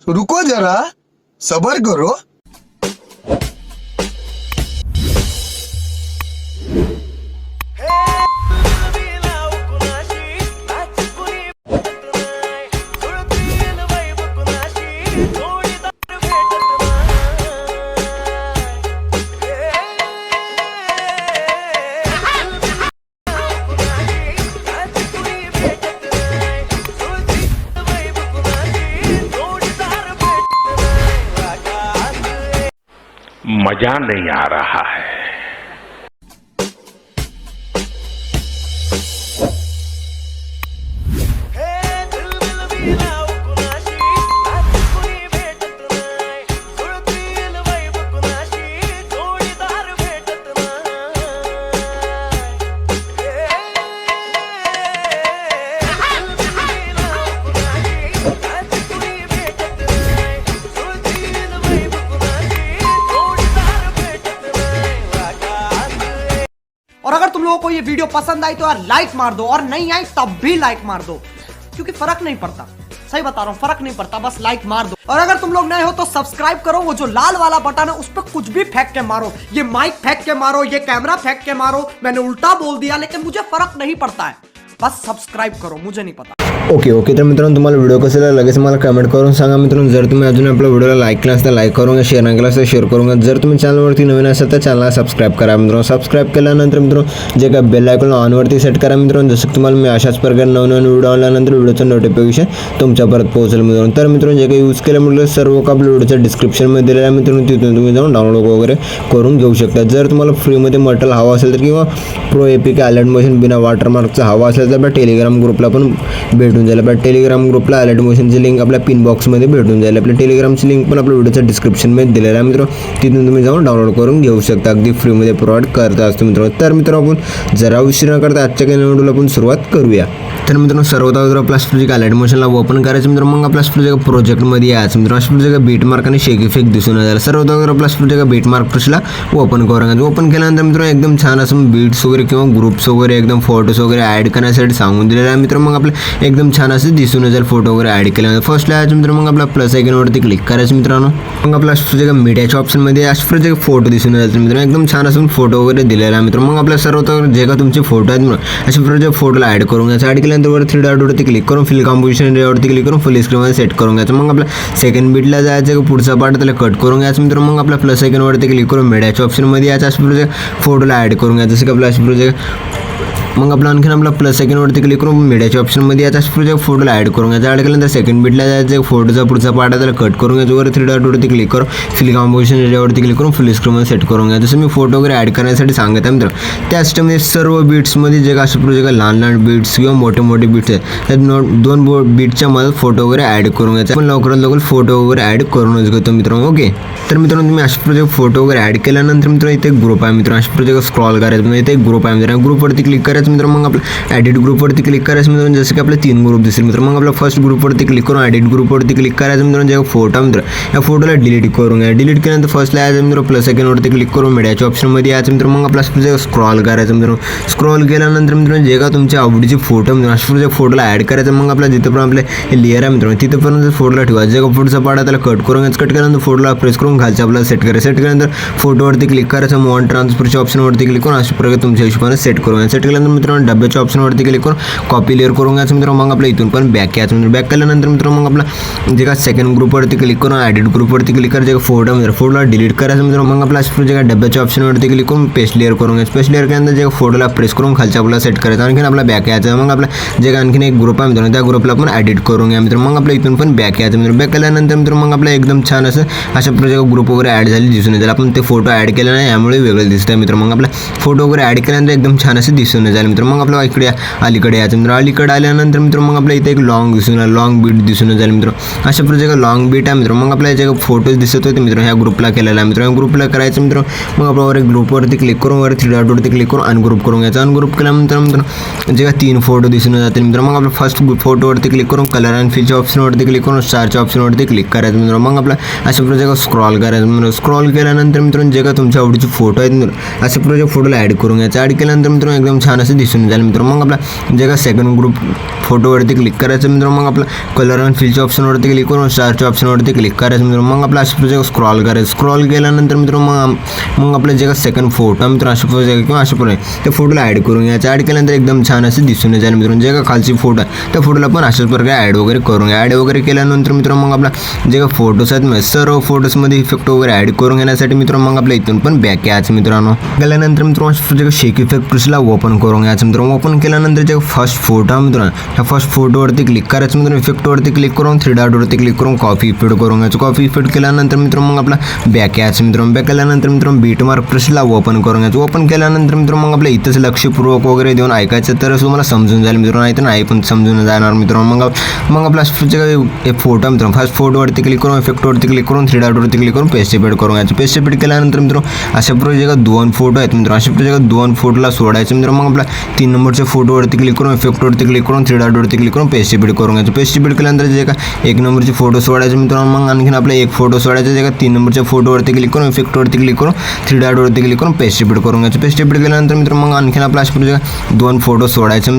रुको जरा, सबर करो। मजा नहीं आ रहा है। और अगर तुम लोगों को ये वीडियो पसंद आई तो यार लाइक मार दो, और नहीं आई तब भी लाइक मार दो, क्योंकि फर्क नहीं पड़ता। सही बता रहा हूँ, फर्क नहीं पड़ता, बस लाइक मार दो। और अगर तुम लोग नए हो तो सब्सक्राइब करो, वो जो लाल वाला बटन है उस पर कुछ भी फेंक के मारो, ये माइक फेंक के मारो, ये कैमरा फेंक के मारो, मैंने उल्टा बोल दिया लेकिन मुझे फर्क नहीं पड़ता है, बस सब्सक्राइब करो, मुझे नहीं पता। ओके तर मित्रांनो, तुम्हाला व्हिडिओ कसा लागला लगेच मला कमेंट करून सांगा मित्रांनो। जर तुम्ही अजून आपल्या व्हिडिओला लाईक केला असेल तर लाईक करूंगा, शेअर नाही केला असेल शेअर करूंगा। जर तुम्ही चॅनलवरती नवीन असाल तर चॅनलला सबस्क्राईब करा मित्रांनो। सबस्क्राईब केल्यानंतर मित्रांनो जे काय बेल आयकॉन ऑनवरती सेट करा मित्रांनो, जसं तुम्हाला मी अशाच प्रकारे नवीन व्हिडिओ आल्यानंतर व्हिडिओचं नोटिफिकेशन तुमच्यापर्यंत पोहोचेल मित्रांनो। तर मित्रांनो जे काही यूज केल्यामुळे सर्व आपल्या व्हिडिओच्या डिस्क्रिप्शनमध्ये दिलेलं आहे मित्रांनो, तिथून तुम्ही जाऊन डाउनलोड वगैरे करून घेऊ शकता। जर तुम्हाला फ्रीमध्ये मटेरियल हवा असेल तर किंवा प्रो एपिक अलर्ट मोशन बिना वॉटरमार्कचा हवा असेल तर आपल्या टेलिग्राम ग्रुपला पण भेटून जाईल। आपल्या टेलिग्राम ग्रुपला अलर्ट मोशनची लिंक आपल्या पिन बॉक्समध्ये भेटून जाईल। आपल्या टेलिग्रामची लिंक पण आपल्या व्हिडिओच्या डिस्क्रिप्शनमध्ये दिलेलं आहे मित्रांनो, तिथून तुम्ही जाऊन डाउनलोड करून घेऊ शकता, अगदी फ्रीमध्ये प्रोव्हाइड करता असतो मित्रांनो। तर मित्रांनो आपण जरा उशीर न करता आजच्या काही व्हिडिओला आपण सुरुवात करूया। तर मित्रांनो सर्वात अगोदर आपल्या स्प्रोजेक्ट अलर्ट मोशनला ओपन करायचं मित्रांनो, मग आपल्या स्प्रोजेक्ट प्रोजेक्टमध्ये यायचं मित्रांनो। स्प्रोजेक्ट बीट मार्क आणि शेक इफेक्ट दिसून येईल। सर्वात अगोदर आपल्या स्प्रोजेक्ट बीट मार्क प्रोसेसला ओपन करायचं। ओपन केल्यानंतर मित्रांनो एकदम छान असं बीट्स वगैरे किंवा ग्रुप्स वगैरे एकदम फोटोज वगैरे ॲड करण्यासाठी सांगून दिलेलं आहे मित्रांनो। मग आपलं एकदम छान असं दिसून येईल फोटो वगैरे ॲड केल्यानंतर फर्स्टला यायचं मित्रांनो, मग आपल्या प्लस आयकॉनवरती क्लिक करायचं मित्रांनो। मग आपल्या स्प्रोजेक्ट मीडियाच्या ऑप्शनमध्ये स्प्रोजेक्ट फोटो दिसून येईल मित्रांनो, एकदम छान असं फोटो वगैरे दिलेला आहे मित्रांनो। मग आपल्या सर्वात जे का तुमचे फोटो आहेत मित्रांनो, असे प्रोजेक्ट फोटोला ॲड करून घ्यायचं। ॲड केल्यानंतर वर 3 डॉटवरती क्लिक करून फिल कॉम्पोजिशन रेवरती क्लिक करून फुल स्क्रीनमध्ये सेट करून घ्यायचं। मग आपल्या सेकंड बीटला जायचं, पुढचा पार्ट त्याला कट करून घ्यायचं मित्रांनो। मग आपल्या प्लस आयकॉनवरती क्लिक करून मीडियाच्या ऑप्शनमध्ये यायचं, असे प्रोजेक्ट फोटोला ॲड करून घ्यायचं। जसं की आपला असे प्रोजेक्ट मग आपला आणखीन आपला प्लस आयकॉनवरती क्लिक करून मीडियाच्या ऑप्शनमध्ये याचा प्रोजेक्ट फोटोला ॲड करून घ्यायचा। ॲड केल्यानंतर सेकंड बीटला जायचं, फोटोचा पुढचा पार्ट आहे त्याला कट करून घ्यायचं। वर 3 डॉटवरती क्लिक करून फिल कॉम्पोजिशन एरियावरती क्लिक करून फुल स्क्रीनमध्ये सेट करून घ्यायचं। जसं मी फोटो वगैरे ॲड करण्यासाठी सांगत आहे मित्रांनो, त्या सिस्टममध्ये सर्व बीट्समध्ये जे असे प्रोजेक्ट लहान लहान बीट्स किंवा मोठे मोठे बीट्स आहेत, त्या 2 बीटच्या मदत फोटो वगैरे ॲड करून घ्यायचा। पण लवकरात लवकर फोटो वगैरे ॲड करूनच घेतो मित्रांनो। ओके तर मित्रांनो तुम्ही असे प्रोजेक्ट फोटो वगैरे ॲड केल्यानंतर मित्रांनो इथे एक ग्रुप आहे मित्रांनो, असे प्रोजेक्ट स्क्रॉल करायचं म्हणजे इथे एक ग्रुप आहे मित्रांनो। ग्रुपवरती क्लिक करायचं मित्रांनो, मग आपलं एडिट ग्रुपवरती क्लिक करायचं मित्रांनो, जसं की आपले 3 ग्रुप दिसतील मित्रांनो। मग आपल्या फर्स्ट ग्रुपवरती क्लिक करून एडिट ग्रुपवरती क्लिक करायचं मित्रांनो। जे फोटो मित्र या फोटोला डिलीट करून घ्या। डिलीट केल्यानंतर फर्स्टला यायचं मित्रांनो, प्लस आयकॉनवरती क्लिक करून मीडियाच्या ऑप्शनमध्ये यायचं मित्रांनो। मग आपला स्क्रॉल करायचं मित्रांनो। स्क्रॉल केल्यानंतर मित्रांनो जे का तुमच्या आवडीचे फोटो मित्रांनो असे फोटोला ॲड करायचं। मग आपल्या जिथं पण आपले लेअर आहे मित्रांनो तिथंपर्यंत फोटोला ठेवायचं। जे का पुढचा पार्ट आहे त्याला कट करून घ्यायचं। कट केल्यानंतर फोटोला प्रेस करून घालचं, आपल्याला सेट करायचं। सेट केल्यानंतर फोटोवरती क्लिक करायचं, मूव ऑन ट्रान्सफरच्या ऑप्शनवरती क्लिक करून अशा प्रकारे तुमच्या हिशोबाने सेट करून घ्यायचं। सेट केल्यानंतर मित्रांनो डब्याच्या ऑप्शनवरती क्लिक करून कॉपी लेअर करून घ्यायचं मित्रांनो। मग आपल्या इथून पण बॅक यायचं मित्रांनो। बॅक केल्यानंतर मित्रांनो मग आपला जे का सेकंड ग्रुपवरती क्लिक करून एडिट ग्रुपवरती क्लिक करायचं। जे फोटो मित्रांनो फोटोला डिलीट करायचं मित्रांनो। मग आपला जे का डब्याच्या ऑप्शनवरती क्लिक करून पेस्ट लेअर करून घ्यायचं। पेस्ट लेअर केल्यानंतर जे फोटोला प्रेस करून खालच्या आपल्याला सेट करायचं। आणखीन आपला बॅक यायचं। मग आपला जे का आणखीन एक ग्रुप आहे मित्रांनो त्या ग्रुपला पण एडिट करून घ्या मित्रांनो। मग आपल्या इथून पण बॅक यायचं मित्रांनो। बॅक केल्यानंतर मित्रांनो मग आपला एकदम छान असं अशा प्रोजेक्ट ग्रुप वगैरे ॲड झाली दिसून येईल। आपण ते फोटो ॲड केले नाही यामुळे वेगळं दिसतं मित्रांनो। मग आपला फोटो वगैरे ॲड केल्यानंतर एकदम छान असं दिसून जाईल मित्रांनो। मग आपल्या इकडे अलीकडे यायचं मित्रांनो। अलीकडे आल्यानंतर मित्रांनो मग आपल्या इथे एक लॉंग दिसून लॉंग बीट दिसून जाईल मित्रांनो। अशा प्रोजेक्ट लॉंग बीट आहे मित्रांनो। मग आपल्या याच्या फोटोज दिसत होते मित्रांनो, ह्या ग्रुपला केलेला आहे मित्रांनो। ग्रुपला करायचं मित्रांनो। मग आपल्यावर एक ग्रुपवरती क्लिक करून वर 3 डॉटवरती क्लिक करून अनग्रुप करून घ्यायचं। अनग्रुप केल्यानंतर मित्रांनो जे का 3 फोटो दिसून जातील मित्रांनो। मग आपल्या फर्स्ट फोटोवरती क्लिक करून कलर अँड फिलच्या ऑप्शनवरती क्लिक करून स्टारच्या ऑप्शनवरती क्लिक करायचं मित्रांनो। मग आपला अशा प्रोजेक्ट स्क्रॉल करायचं मित्रांनो। स्क्रॉल केल्यानंतर मित्रांनो जे का तुमच्या आवडीचे फोटो आहेत मित्रांनो असे प्रोजेक्ट फोटोला ॲड करून घ्यायचं। ॲड केल्यानंतर मित्रांनो एकदम छान असं असं दिसून जाईल मित्रांनो. मग आपला जे का सेकंड ग्रुप फोटोवरती क्लिक करायचं मित्रांनो. मग आपला कलर अँड फिलच्या ऑप्शनवरती क्लिक करून स्टारच्या ऑप्शनवरती क्लिक करायचं मित्रांनो. मग आपला अशा प्रकारे स्क्रॉल करायचं. स्क्रॉल केल्यानंतर मित्रांनो मग आपलं जे का सेकंड फोटो मित्रांनो अशा प्रकारे किंवा अशा प्रकारे त्या फोटोला ॲड करून घ्यायचं. ॲड केल्यानंतर एकदम छान असं दिसून जाईल मित्रांनो. जे का खालची फोटो आहे त्या फोटोला पण अशाच प्रकारे ॲड वगैरे करून घ्या. ॲड वगैरे केल्यानंतर मित्रांनो मग आपला जे का फोटोज आहेत सर्व फोटोजमध्ये इफेक्ट वगैरे ॲड करून घेण्यासाठी मित्रांनो मग आपल्या इथून पण बॅक यायचं मित्रांनो. केल्यानंतर मित्रांनो जे शेक इफेक्ट प्लसला ओपन करून घ्यायचं मित्रांनो. ओपन केल्यानंतर जे फर्स्ट फोटो मित्रांनो ह्या फर्स्ट फोटोवरती क्लिक करायचं मित्रांनो. इफेक्टवरती क्लिक करून 3 डॉटवरती क्लिक करून कॉपी इफेक्ट करून घ्यायचं. कॉपी इफेक्ट केल्यानंतर मित्रांनो मग आपला बॅक यायचं मित्रांनो. बॅक केल्यानंतर मित्रांनो बीट मार्क प्लसला ओपन करून घ्यायचं. ओपन केल्यानंतर मित्रांनो मग आपल्या इथंच लक्षपूर्वक वगैरे देऊन ऐकायचं तरच तुम्हाला समजून जाईल मित्रांनो. नाही तर नाही पण समजून जाणार मित्रांनो. मग आपला फोटो मित्रांनो फर्स्ट फोटोवरती क्लिक करून इफेक्टवरती क्लिक करून 3 डॉटवरती क्लिक करून पेस्ट इफेक्ट करून घ्यायचं. पेस्ट इफेक्ट केल्यानंतर मित्रांनो अशा प्रकारे जे 2 फोटो आहेत मित्रांनो अशा प्रकारे 2 फोटोला सोडायचं मित्रांनो. मग आपला 3 नंबरच्या फोटोवरती क्लिक करून इफेक्टवरती क्लिक करून 3 डॉटवरती क्लिक करून पेस्ट इफेक्ट करून घ्यायचं. पेस्ट इफेक्ट केल्यानंतर जे का 1 नंबरचे फोटो सोडायचे मित्रांनो. मग आणखीन आपला एक फोटो सोडायचा जे का 3 नंबरच्या फोटोवरती क्लिक करून इफेक्टवरती क्लिक करून 3 डॉटवरती क्लिक करून पेस्ट इफेक्ट करून घ्यायचं. पेस्ट इफेक्ट केल्यानंतर मित्रांनो मग आणखीन आपला अशा प्रकारे 2 फोटो सोडायचे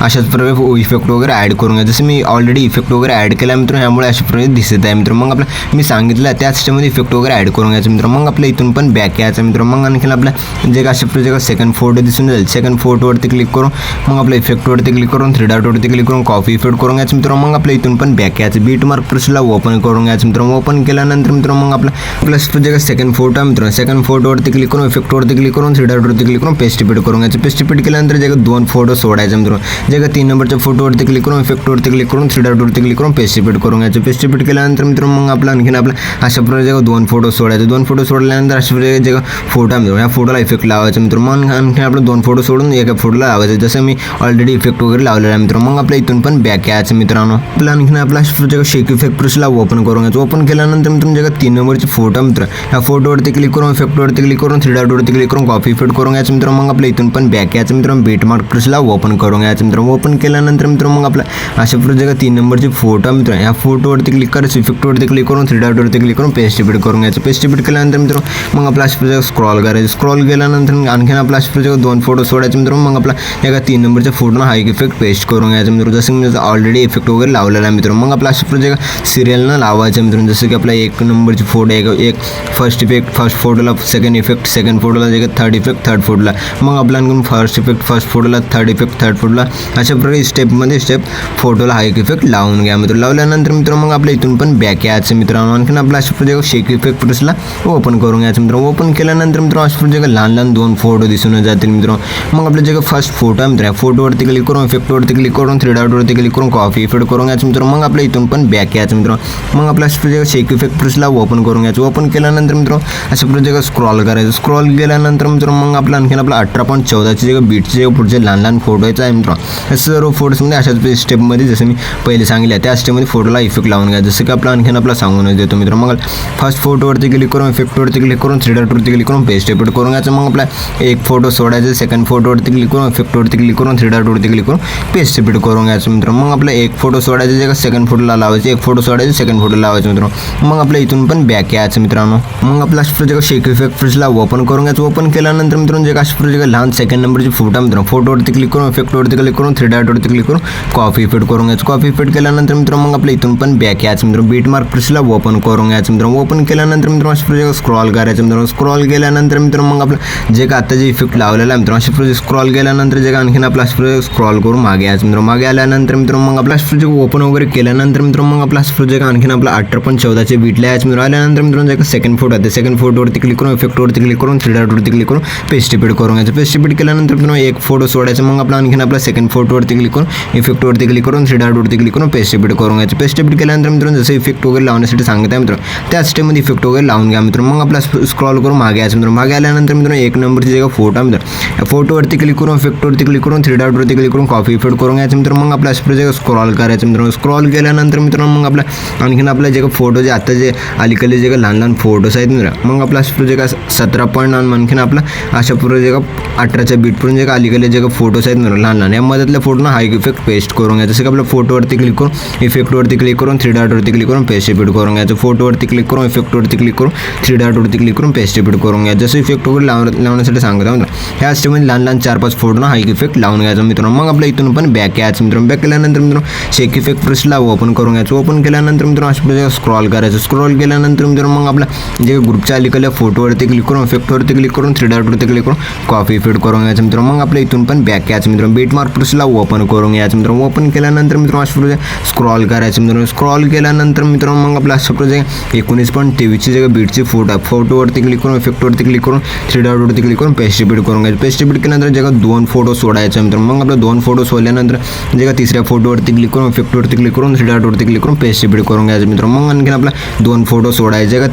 अशाच प्रकारे इफेक्ट वगैरे ॲड करून घ्यायचं. जसं मी ऑलरेडी इफेक्ट वगैरे ॲड केला मित्रांनो त्यामुळे अशा प्रकारे दिसत आहे मित्रांनो. मग आपला मी सांगितलं त्याच स्टेपमध्ये इफेक्ट वगैरे ॲड करून घ्यायचं मित्रांनो. मग आपल्या इथून पण बॅक यायचं मित्रांनो. मग आणखीन आपल्या जे का अशा प्रकारे सेकंड फोटो दिसून जाईल. सेकंड फोटोवरती क्लिक करून मग आपल्या इफेक्टवरती क्लिक करून 3 डॉटवरती क्लिक करून कॉपी इफेक्ट करून घ्यायचं मित्रांनो. मग आपल्या इथून पण बॅक यायचं. बीट मार्क प्लसला ओपन करून घ्यायचं मित्रांनो. ओपन केल्यानंतर मित्रांनो मग आपला प्लस जे का सेकंड फोटो आहे मित्रांनो सेकंड फोटोवरती क्लिक करून इफेक्टवरती क्लिक करून 3 डॉटवरती क्लिक करून पेस्ट इफेक्ट करून घ्यायचं. पेस्ट इफेक्ट केल्यानंतर जे का 2 फोटो सोडायचे मित्रांनो. जे का 3 नंबरच्या फोटोवरती क्लिक करून इफेक्टवरती क्लिक करून 3 डॉटवरती क्लिक करून पेस्ट इफेक्ट करून घ्यायचं. पेस्ट इफेक्ट केल्यानंतर मित्रांनो मग आपला आणखीन आपला अशा प्रकारे जे 2 फोटो सोडायचे. 2 फोटो सोडल्यानंतर अशा प्रकारे जे फोटो आहे मित्रांनो ह्या फोटोला इफेक्ट लावायचं मित्रांनो. मग आणखीन आपलं 2 फोटो सोडून एका फोटोला लावायचं. जसं मी ऑलरेडी इफेक्ट वगैरे लावलेला आहे मित्रांनो. मग आपल्या इथून पण बॅक यायचं मित्रांनो. आपला आणखीन आपला जे शेक इफेक्ट प्लसला ओपन करून घ्यायचं. ओपन केल्यानंतर मित्रांनो जे 3 नंबरचे फोटो मित्र ह्या फोटोवरती क्लिक करून इफेक्टवरती क्लिक करून 3 डॉटवरती क्लिक करून कॉपी इफेक्ट करून घ्यायचं मित्रांनो. मग आपल्या इथून पण बॅक यायचं मित्रांनो. बीट मार्क प्लसला ओपन करून घ्यायचं मित्रांनो. ओपन केल्यानंतर मित्रांनो मग आपला अशा प्रकारे जे 3 नंबरचे फोटो मित्र ह्या फोटोवरती क्लिक करायचं. इफेक्टवरती क्लिक करून 3 डॉटवरती क्लिक करून पेस्ट इफेक्ट करून घ्यायचं. पेस्ट इफेक्ट केल्यानंतर मित्रांनो मग आपला अशा प्रकारे स्क्रॉल करायचं. स्क्रॉल केल्यानंतर आणखीन आपला अशा प्रकारे 2 फोटो सोडायचे मित्रांनो. मग आपला एका 3 नंबरच्या फोटोला हा एक इफेक्ट पेस्ट करून घ्यायचं मित्रांनो. जसं मी ऑलरेडी इफेक्ट वगैरे लावलेला आहे मित्रांनो. मग आपला अशा प्रकारे सिरियलनं लावायचं मित्रांनो. जसं की आपला 1 नंबरची फोटो एक फर्स्ट इफेक्ट फर्स्ट फोटोला सेकंड इफेक्ट सेकंड फोटोला जे थर्ड इफेक्ट थर्ड फोटोला. मग आपला आणखीन फर्स्ट इफेक्ट फर्स्ट फोटोला थर्ड इफेक्ट थर्ड फोटोला अशा प्रकारे स्टेपमध्ये स्टेप फोटोला हा एक इफेक्ट लावून घ्या मित्रांनो. लावल्यानंतर मित्रांनो मग आपल्या इथून पण बॅक यायचं मित्रांनो. आणखीन आपला अशा प्रकारे शेक इफेक्ट प्लसला ओपन करून घ्यायचं मित्रांनो. ओपन केल्यानंतर मित्रांनो अशा प्रकारे लहान लहान 2 फोटो दिसून जातील मित्रांनो. मग आपलं जे फर्स्ट फोटो आहे मित्रांनो फोटोवरती क्लिक करून इफेक्टवरती क्लिक करून 3 डॉटवरती क्लिक करून कॉपी इफेक्ट करून घ्यायचं मित्रांनो. मग आपल्या इथून पण बॅक यायचं मित्रांनो. मग आपल्या शेक इफेक्ट प्लसला ओपन करून घ्यायचं. ओपन केल्यानंतर मित्रांनो अशा प्रकारे स्क्रॉल करायचं. स्क्रॉल केल्यानंतर मित्रांनो मग आपला आणखीन आपला 18.14चे जे बीटचे जे पुढचे लहान लहान फोटोचे आहे मित्रांनो. हे सर्व फोटोजमध्ये अशाच स्टेपमध्ये जसं मी पहिले सांगितलं त्या स्टेपमध्ये फोटोला इफेक्ट लावून घ्यायचं. जसं की आपला आणखीन आपला सांगूनच देतो मित्रांनो. मग फर्स्ट फोटोवरती क्लिक करून इफेक्टवरती क्लिक करून 3 डॉटवरती क्लिक करून पेस्ट इफेक्ट करून घ्यायचं. मग आपला एक फोटो सोडायचं. सेकंड फोटोवरती क्लिक करून इफेक्टवरती क्लिक करून 3 डॉटवरती क्लिक करून पेस्ट इफेक्ट करून घ्यायचं मित्रांनो. मग आपला एक फोटो सोडायचं जे सेकंड फोटोला लावायचं. एक फोटो सोडायचं सेकंड फोटोला लावायचं मित्रांनो. मग आपल्या इथून पण बॅक यायचं मित्रांनो. मग आपला जे शेक इफेक्ट प्लसला ओपन करून घ्यायचं. ओपन केल्यानंतर मित्रांनो जे अशा लहान सेकंड नंबरची फोटो मित्रांनो फोटोवरती क्लिक करून इफेक्टवरती क्लिक करून 3 डॉटवरती क्लिक करून कॉपी इफेक्ट करून घ्यायचं. कॉपी इफेक्ट केल्यानंतर मित्रांनो मग आपल्या इथून पण बॅक यायचं मित्रांनो. बीट मार्क प्लसला ओपन करून घ्यायचं मित्रांनो. ओपन केल्यानंतर मित्रांनो अशा स्क्रॉल करायचं मित्रांनो. स्क्रॉल केल्यानंतर मित्रांनो मग आपलं जे का आता जे इफेक्ट लावलेला आहे मित्रांनो अशा स्क्रॉल केल्यानंतर जे का आणखीन आपला स्क्रॉल करून मागे यायचं मित्रांनो. मागे आल्यानंतर मित्रांनो मग आपला ओपन वगैरे केल्यानंतर मित्रांनो मग आपला प्रोजेक्ट आणखीन आपला 18.14चे बीटला याच मित्रांनो. आल्यानंतर मित्रांनो जे सेकंड फोटो आहे सेकंड फोटोवरती क्लिक करून इफेक्टवरती क्लिक करून 3 डॉटवरती क्लिक करून पेस्ट इफेक्ट करून घ्यायचं. पेस्ट इफेक्ट केल्यानंतर मित्रांनो एक फोटो सोडायचं. मग आपला आणखीन आपला सेकंड फोटोवरती क्लिक करून इफेक्टवरती क्लिक करून 3 डॉटवरती क्लिक करून पेस्ट इफेक्ट करून घ्यायचं. पेस्ट इफेक्ट केल्यानंतर मित्रांनो जसं इफेक्ट वगैरे लावण्यासाठी सांगत आहे मित्रांनो त्याच स्टेपमध्ये इफेक्ट वगैरे लावून घ्या मित्रांनो. मग आपला स्क्रॉल करून मागे यायचं मित्रांनो. मागे आल्यानंतर मित्रांनो 1 नंबरची जे फोटो आहे मित्रांनो फोटोवरती क्लिक करून इफेक्टवरती क्लिक करून 3 डॉटवरती क्लिक करून कॉपी इफेक्ट करून घ्यायचं मित्रांनो. मग आपला स्क्रॉल करायचं मित्रांनो. स्क्रॉल केल्यानंतर मित्रांनो मग आपला आणखीन आपला जे फोटो जे आता जे अलीकडे जे लहान लहान फोटोज आहेत मित्रांनो मग आपला जे का 17 आणखीन आपला अशा पूर्ण जे का 18च्या बीटपर्यंत जे का अलीकडे जे का फोटोज आहेत मित्रांनो लहान लहान या मधल्या फोटोना हाय इफेक्ट पेस्ट करून घ्यायचं. जसं की आपल्या फोटोवरती क्लिक करून इफेक्टवरती क्लिक करून 3 डॉटवरती क्लिक करून पेस्ट इफेक्ट करून घ्यायचं. फोटोवरती क्लिक करून इफेक्टवरती क्लिक करून 3 डॉटवरती क्लिक करून पेस्ट इफेक्ट करून घ्यायचं. जसं इफेक्ट वगैरे लावण्यासाठी सांगतो ह्या स्टेपमध्ये लहान लहान 4-5 फोटो ना हाईक इफेक्ट लावून घ्यायचा मित्रांनो. मग आपल्या इथून पण बॅक यायचं मित्रांनो. बॅक केल्यानंतर मित्रांनो शेक इफेक्ट प्रेसला ओपन करून घ्यायचं. ओपन केल्यानंतर मित्रांनो अशा स्क्रॉल करायचं. स्क्रॉल केल्यानंतर मित्रांनो मग आपला जे ग्रुपच्या अलीकडल्या फोटोवरती क्लिक करून इफेक्टवरती क्लिक करून 3 डॉटवरती क्लिक करून कॉपी इफेक्ट करून घ्यायचं मित्रांनो. मग आपल्या इथून पण बॅक यायचं मित्रांनो. बीट मार्क प्रेसला ओपन करून घ्यायचं मित्रांनो. ओपन केल्यानंतर मित्रांनो अशा स्क्रॉल करायचं मित्रांनो. स्क्रॉल केल्यानंतर मित्रांनो मग आपला अशा 19.23ची जे बीटची फोटोवरती क्लिक करून इफेक्टवरती क्लिक करून 3 डॉटवरती क्लिक करून पेस्ट रिपीट करून घ्यायचं. पेस्ट रिपीट केल्यानंतर जे 2 फोटो सोडायचे मित्रांनो. मग आपल्या 2 फोटो सोडल्यानंतर जे 3ऱ्या फोटोवरती क्लिक करून इफेक्टवरती क्लिक करून 3 डॉटवरती क्लिक करून पेस्ट रिपीट करून घ्यायचं मित्रांनो. मग आणखीन आपला 2 फोटो सोडायचे का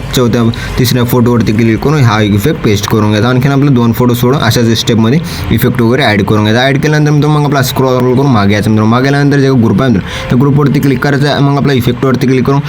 3ऱ्या फोटोवरती क्लिक करून हा इफेक्ट पेस्ट करून घ्यायचा. आणखीन आपला 2 फोटो सोडून अशाच स्टेपमध्ये इफेक्ट वगैरे ॲड करून घ्यायचा. ॲड केल्यानंतर मित्रांनो मग आपला स्क्रॉल करून मागे यायचं मित्रांनो. मागे गेल्यानंतर जे ग्रुप आहे मित्रांनो त्या ग्रुपवरती क्लिक करायचं. मग आपला इफेक्टवरती क्लिक करून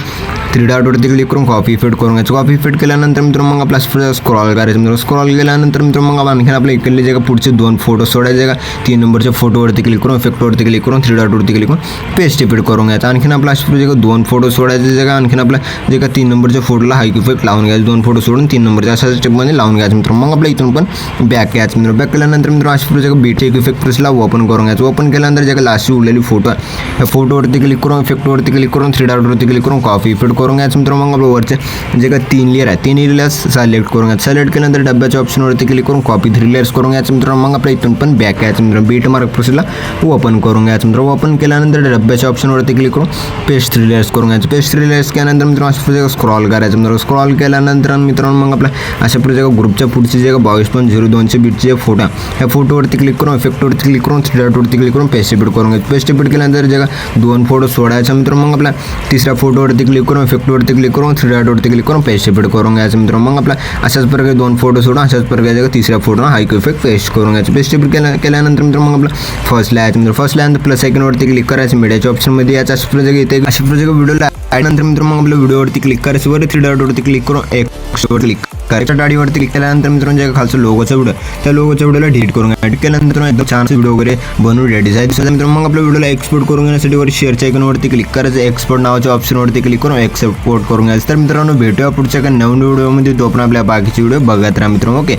3 डॉटवरती क्लिक करून कॉपी इफेक्ट करून घ्यायचं. कॉपी इफेक्ट केल्यानंतर मित्रांनो मग आपला स्क्रॉल करायचं मित्रांनो. स्क्रॉल केल्यानंतर मित्रांनो मग आणखीन आपल्या इकडले जे पुढचे 2 फोटो सोडायचे का 3 नंबरच्या फोटोवरती क्लिक करून इफेक्टवरती क्लिक करून 3 डॉटवरती क्लिक करून पेस्ट इफेक्ट करून घ्यायचं. आणखीन आपला जे 2 फोटो सोडायचे जे का आणखीन आपला जे का 3 नंबरच्या फोटोला हाईक इफेक्ट लावून घ्यायचं. 2 फोटो सोडून 3 नंबरच्या अशा स्टेपमध्ये लावून घ्यायचं मित्रांनो. मग आपल्या इथून पण बॅक यायचं मित्रांनो. बॅक केल्यानंतर मित्रांनो अशा जे बीटचे इफेक्ट प्रेसला ओपन करून घ्यायचं. ओपन केल्यानंतर जे लास्ट उरलेली फोटो आहे ह्या फोटोवरती क्लिक करून इफेक्टवरती क्लिक करून 3 डॉटवरती क्लिक करून कॉपी इफेक्ट करून घ्यायचं मित्रांनो. मग आपल्या वरचे जे का 3 लेअर आहे 3 लेअर सिलेक्ट करून घ्यायचं. सिलेक्ट केल्यानंतर डब्याच्या ऑप्शनवरती क्लिक करून कॉपी 3 लेअर्स करून घ्यायचं मित्रांनो. मग आपल्या इथून पण बॅक यायचं मित्रांनो. बीट मार्क प्रेसला ओपन करून घ्यायचं मित्रांनो. ओपन केल्यानंतर डब्याच्या ऑप्शनवरती क्लिक करून पेस्ट 3 लेअर्स करून घ्यायचं. पेस्ट 3 लेअर्स केल्यानंतर मित्रांनो स्क्रॉल करायचं मित्रांनो. स्क्रॉल केल्यानंतर मित्रांनो मग आपल्या अशा प्रकारे ग्रुपच्या पुढची जे 22.02चे बीटचे जे फोटो ह्या फोटोवरती क्लिक करून इफेक्टवरती क्लिक करून 3 डॉटवरती क्लिक करून पेस्ट रिपीट करून घ्यायचं. पेस्ट रिपीट केल्यानंतर जे 2 फोटो सोडायचा मित्रांनो. मग आपल्या 3ऱ्या फोटोवरती क्लिक करून इफेक्टवरती क्लिक करून 3 डॉटवरती क्लिक करून पेस्ट रिपीट करून घ्यायचं मित्रांनो. मग आपल्या अशाच प्रकारे 2 फोटो सोडून अशाच प्रकारे 3ऱ्या फोटोला हाईक इफेक्ट पेस्ट करून घ्यायचं. पेस्ट रिपीट केल्यानंतर मित्रांनो मग आपला फर्स्ट यायचं मित्रांनो. फर्स्ट यानंतर प्लस आयकॉनवरती क्लिक करायचं. मीडियाच्या ऑप्शनमध्ये याचा अशा प्रकारे येते. अशा प्रकारे व्हिडिओला नंतर मित्रांनो मग आपल्या व्हिडिओवरती क्लिक करायचं. वर 3 डॉटवरती क्लिक करून एक्सवर क्लिक करायचं. डाडीवरती क्लिक केल्यानंतर मित्रांनो जे खालचं लोगोचा व्हिडिओ त्या लोगोच्या व्हिडिओला डिलीट करून घ्या. डिलीट केल्यानंतर एकदम छान व्हिडिओ वगैरे बनवून रेडी आहे मित्रांनो. मग आपल्या व्हिडिओला एक्सपोर्ट करून घेण्यासाठी वर शेअरच्या आयकॉनवरती क्लिक करायचं. एक्सपोर्ट नावाच्या ऑप्शनवरती क्लिक करून एक्सपोर्ट करून घ्यायचं. तर मित्रांनो भेटूया पुढच्या एका नवीन व्हिडिओमध्ये. तो पण आपल्या बाकीचे व्हिडिओ बघत राहा मित्रांनो. ओके.